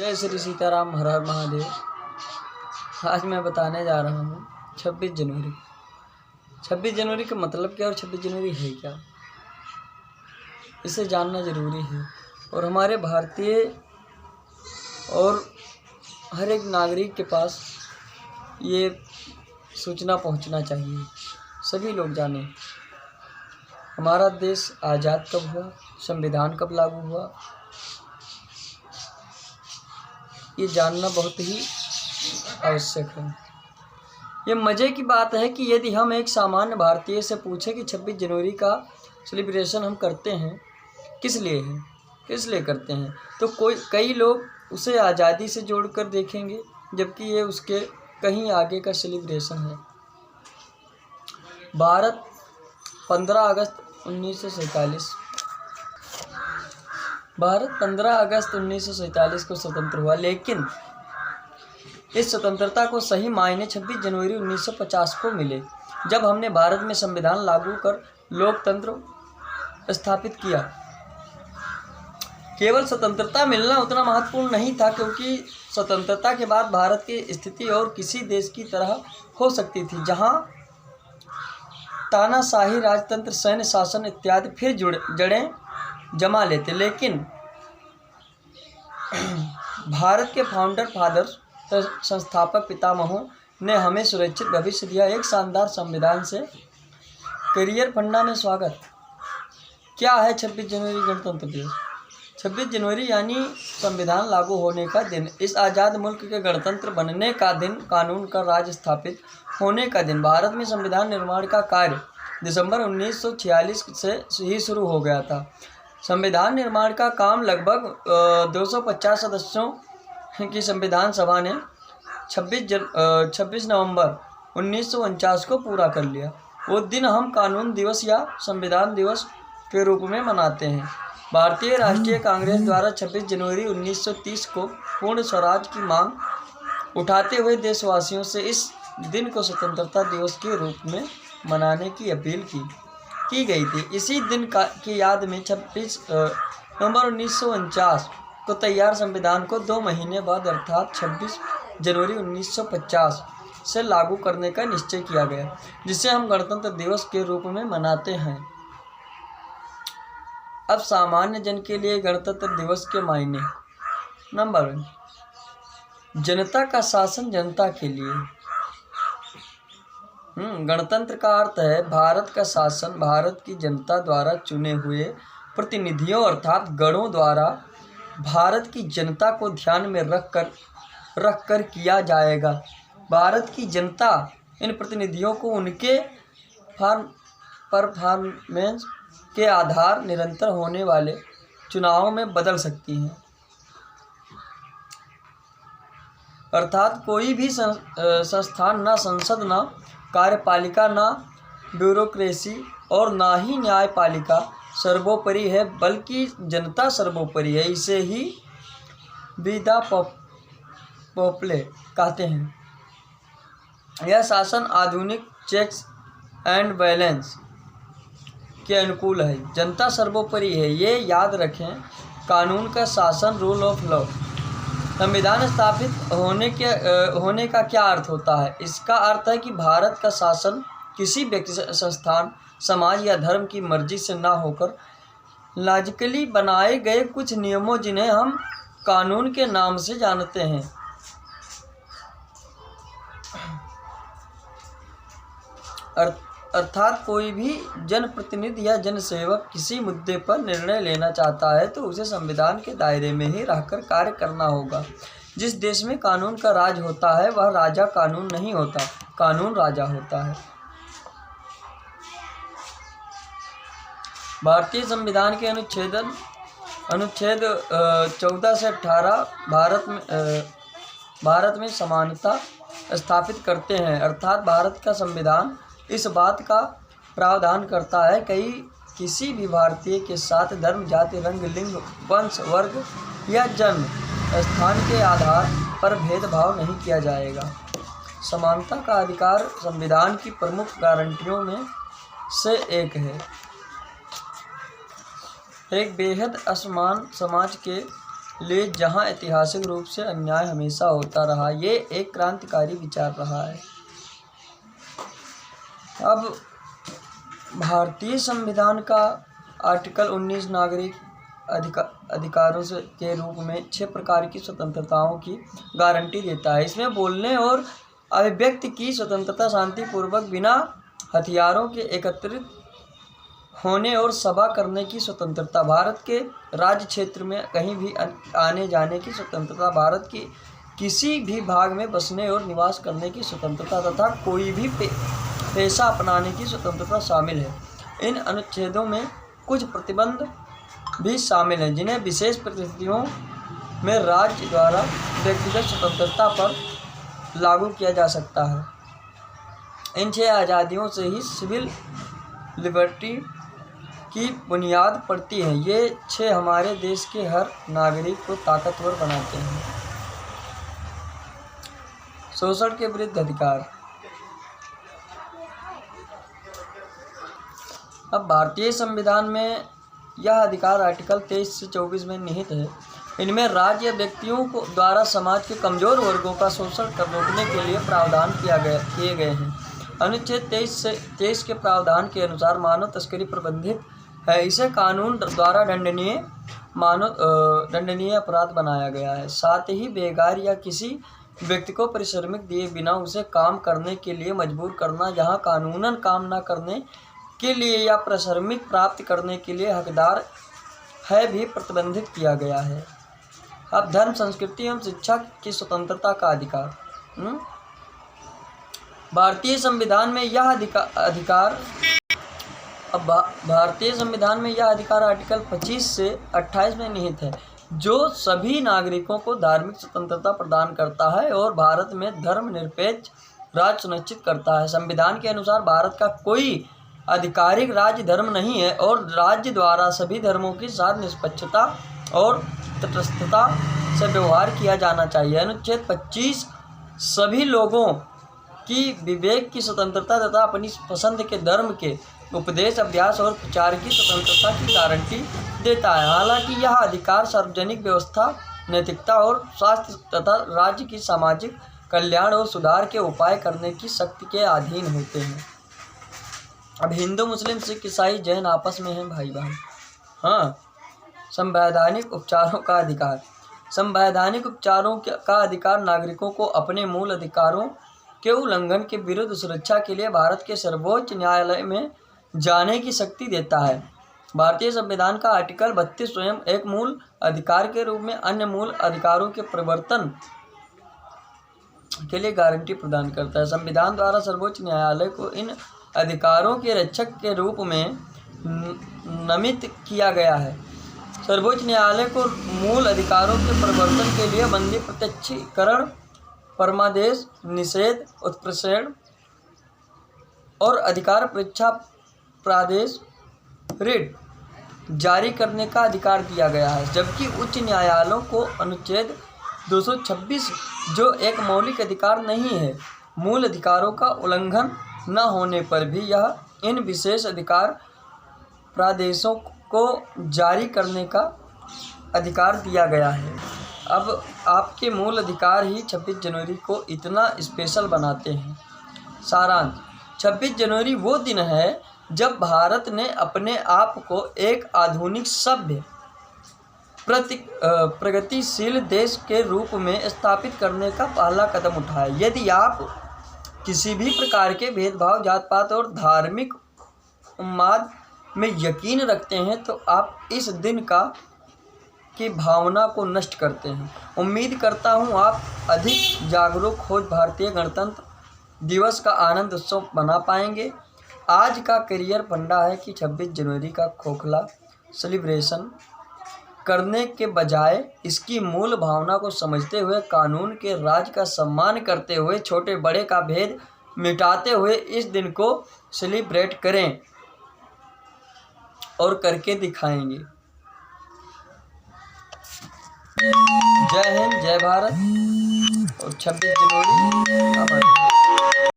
जय श्री सीताराम, हर हर महादेव। आज मैं बताने जा रहा हूँ 26 जनवरी। 26 जनवरी का मतलब क्या और 26 जनवरी है क्या, इसे जानना ज़रूरी है। और हमारे भारतीय और हर एक नागरिक के पास ये सूचना पहुँचना चाहिए, सभी लोग जानें हमारा देश आज़ाद कब हुआ, संविधान कब लागू हुआ। ये जानना बहुत ही आवश्यक है। ये मज़े की बात है कि यदि हम एक सामान्य भारतीय से पूछें कि 26 जनवरी का सेलिब्रेशन हम करते हैं किस लिए करते हैं, तो कई लोग उसे आज़ादी से जोड़कर देखेंगे, जबकि ये उसके कहीं आगे का सेलिब्रेशन है। भारत 15 अगस्त 1947 को स्वतंत्र हुआ, लेकिन इस स्वतंत्रता को सही मायने 26 जनवरी 1950 को मिले, जब हमने भारत में संविधान लागू कर लोकतंत्र स्थापित किया। केवल स्वतंत्रता मिलना उतना महत्वपूर्ण नहीं था, क्योंकि स्वतंत्रता के बाद भारत की स्थिति और किसी देश की तरह हो सकती थी, जहां तानाशाही राजतंत्र, सैन्य शासन इत्यादि फिर जड़ें जमा लेते। लेकिन भारत के फाउंडर फादर्स, संस्थापक पितामहों ने हमें सुरक्षित भविष्य दिया एक शानदार संविधान से। करियर फंडा में स्वागत। क्या है 26 जनवरी गणतंत्र दिवस? 26 जनवरी यानी संविधान लागू होने का दिन, इस आज़ाद मुल्क के गणतंत्र बनने का दिन, कानून का राज स्थापित होने का दिन। भारत में संविधान निर्माण का कार्य दिसंबर 1946 से ही शुरू हो गया था। संविधान निर्माण का काम लगभग 250 सदस्यों की संविधान सभा ने 26 नवंबर 1949 को पूरा कर लिया। वो दिन हम कानून दिवस या संविधान दिवस के रूप में मनाते हैं। भारतीय राष्ट्रीय कांग्रेस द्वारा 26 जनवरी 1930 को पूर्ण स्वराज की मांग उठाते हुए देशवासियों से इस दिन को स्वतंत्रता दिवस के रूप में मनाने की अपील की गई थी। इसी दिन की याद में 26 नवंबर 1949 को तैयार संविधान को 2 महीने बाद अर्थात 26 जनवरी 1950 से लागू करने का निश्चय किया गया, जिसे हम गणतंत्र दिवस के रूप में मनाते हैं। अब सामान्य जन के लिए गणतंत्र दिवस के मायने। नंबर 1, जनता का शासन जनता के लिए। गणतंत्र का अर्थ है भारत का शासन भारत की जनता द्वारा चुने हुए प्रतिनिधियों अर्थात गणों द्वारा भारत की जनता को ध्यान में रखकर किया जाएगा। भारत की जनता इन प्रतिनिधियों को उनके परफॉर्मेंस के आधार निरंतर होने वाले चुनावों में बदल सकती है। अर्थात कोई भी संस्थान, ना संसद, ना कार्यपालिका, ना ब्यूरोक्रेसी और ना ही न्यायपालिका सर्वोपरि है, बल्कि जनता सर्वोपरि है। इसे ही विदा पॉपुले कहते हैं। यह शासन आधुनिक चेक्स एंड बैलेंस के अनुकूल है। जनता सर्वोपरि है, ये याद रखें। कानून का शासन, रूल ऑफ लॉ। संविधान स्थापित होने का क्या अर्थ होता है? इसका अर्थ है कि भारत का शासन किसी व्यक्ति, संस्थान, समाज या धर्म की मर्जी से ना होकर लॉजिकली बनाए गए कुछ नियमों, जिन्हें हम कानून के नाम से जानते हैं। अर्थात कोई भी जनप्रतिनिधि या जनसेवक किसी मुद्दे पर निर्णय लेना चाहता है तो उसे संविधान के दायरे में ही रहकर कार्य करना होगा। जिस देश में कानून का राज होता है वह राजा कानून नहीं होता, कानून राजा होता है। भारतीय संविधान के अनुच्छेद 14 से 18 भारत में समानता स्थापित करते हैं। अर्थात भारत का संविधान इस बात का प्रावधान करता है कि किसी भी भारतीय के साथ धर्म, जाति, रंग, लिंग, वंश, वर्ग या जन्म स्थान के आधार पर भेदभाव नहीं किया जाएगा। समानता का अधिकार संविधान की प्रमुख गारंटियों में से एक है। एक बेहद असमान समाज के लिए जहां ऐतिहासिक रूप से अन्याय हमेशा होता रहा। ये एक क्रांतिकारी विचार रहा है। अब भारतीय संविधान का आर्टिकल 19 नागरिक अधिकारों से के रूप में 6 प्रकार की स्वतंत्रताओं की गारंटी देता है। इसमें बोलने और अभिव्यक्ति की स्वतंत्रता, शांतिपूर्वक बिना हथियारों के एकत्रित होने और सभा करने की स्वतंत्रता, भारत के राज्य क्षेत्र में कहीं भी आने जाने की स्वतंत्रता, भारत की किसी भी भाग में बसने और निवास करने की स्वतंत्रता तथा कोई भी पेशा अपनाने की स्वतंत्रता शामिल है। इन अनुच्छेदों में कुछ प्रतिबंध भी शामिल हैं जिन्हें विशेष परिस्थितियों में राज्य द्वारा व्यक्तिगत स्वतंत्रता पर लागू किया जा सकता है। इन 6 आज़ादियों से ही सिविल लिबर्टी की बुनियाद पड़ती है। ये 6 हमारे देश के हर नागरिक को ताकतवर बनाते हैं। शोषण के विरुद्ध अधिकार। अब भारतीय संविधान में यह अधिकार आर्टिकल 23 से 24 में निहित है। इनमें राज्य या व्यक्तियों को द्वारा समाज के कमजोर वर्गों का शोषण कर रोकने के लिए प्रावधान किए गए हैं। अनुच्छेद 23 के प्रावधान के अनुसार मानव तस्करी प्रतिबंधित है। इसे कानून द्वारा दंडनीय अपराध बनाया गया है। साथ ही बेकार या किसी व्यक्ति को पारिश्रमिक दिए बिना उसे काम करने के लिए मजबूर करना, यहाँ कानूनन काम न करने के लिए या पारिश्रमिक प्राप्त करने के लिए हकदार है, भी प्रतिबंधित किया गया है। अब धर्म, संस्कृति एवं शिक्षा की स्वतंत्रता का अधिकार। भारतीय संविधान में यह अधिकार आर्टिकल 25 से 28 में निहित है, जो सभी नागरिकों को धार्मिक स्वतंत्रता प्रदान करता है और भारत में धर्मनिरपेक्ष राज्य सुनिश्चित करता है। संविधान के अनुसार भारत का कोई आधिकारिक राज्य धर्म नहीं है और राज्य द्वारा सभी धर्मों के साथ निष्पक्षता और तटस्थता से व्यवहार किया जाना चाहिए। अनुच्छेद 25 सभी लोगों की विवेक की स्वतंत्रता तथा अपनी पसंद के धर्म के उपदेश, अभ्यास और प्रचार की स्वतंत्रता की गारंटी देता है। हालांकि यह अधिकार सार्वजनिक व्यवस्था, नैतिकता और स्वास्थ्य तथा राज्य की सामाजिक कल्याण और सुधार के उपाय करने की शक्ति के अधीन होते हैं। अब हिंदू, मुस्लिम, सिख, ईसाई, जैन आपस में हैं भाई बहन। हाँ, संवैधानिक उपचारों का अधिकार। संवैधानिक उपचारों का अधिकार नागरिकों को अपने मूल अधिकारों के उल्लंघन के विरुद्ध सुरक्षा के लिए भारत के सर्वोच्च न्यायालय में जाने की शक्ति देता है। भारतीय संविधान का आर्टिकल 32 स्वयं एक मूल अधिकार के रूप में अन्य मूल अधिकारों के परिवर्तन के लिए गारंटी प्रदान करता है। संविधान द्वारा सर्वोच्च न्यायालय को इन अधिकारों के रक्षक के रूप में नामित किया गया है। सर्वोच्च न्यायालय को मूल अधिकारों के परिवर्तन के लिए बंदी, प्रत्यक्षीकरण, परमादेश, निषेध, उत्प्रेषण और अधिकार परीक्षा प्रादेश रिट जारी करने का अधिकार दिया गया है। जबकि उच्च न्यायालयों को अनुच्छेद 226 जो एक मौलिक अधिकार नहीं है, मूल अधिकारों का उल्लंघन न होने पर भी यह इन विशेष अधिकार प्रादेशों को जारी करने का अधिकार दिया गया है। अब आपके मूल अधिकार ही 26 जनवरी को इतना स्पेशल बनाते हैं। सारांश: 26 जनवरी वो दिन है जब भारत ने अपने आप को एक आधुनिक, सभ्य, प्रगतिशील देश के रूप में स्थापित करने का पहला कदम उठाया। यदि आप किसी भी प्रकार के भेदभाव, जात पात और धार्मिक उन्माद में यकीन रखते हैं तो आप इस दिन की भावना को नष्ट करते हैं। उम्मीद करता हूं आप अधिक जागरूक हो भारतीय गणतंत्र दिवस का आनंद उत्सव मना पाएंगे। आज का करियर फंडा है कि 26 जनवरी का खोखला सेलिब्रेशन करने के बजाय इसकी मूल भावना को समझते हुए, कानून के राज का सम्मान करते हुए, छोटे बड़े का भेद मिटाते हुए इस दिन को सेलिब्रेट करें और करके दिखाएंगे। जय हिंद, जय भारत और 26 जनवरी।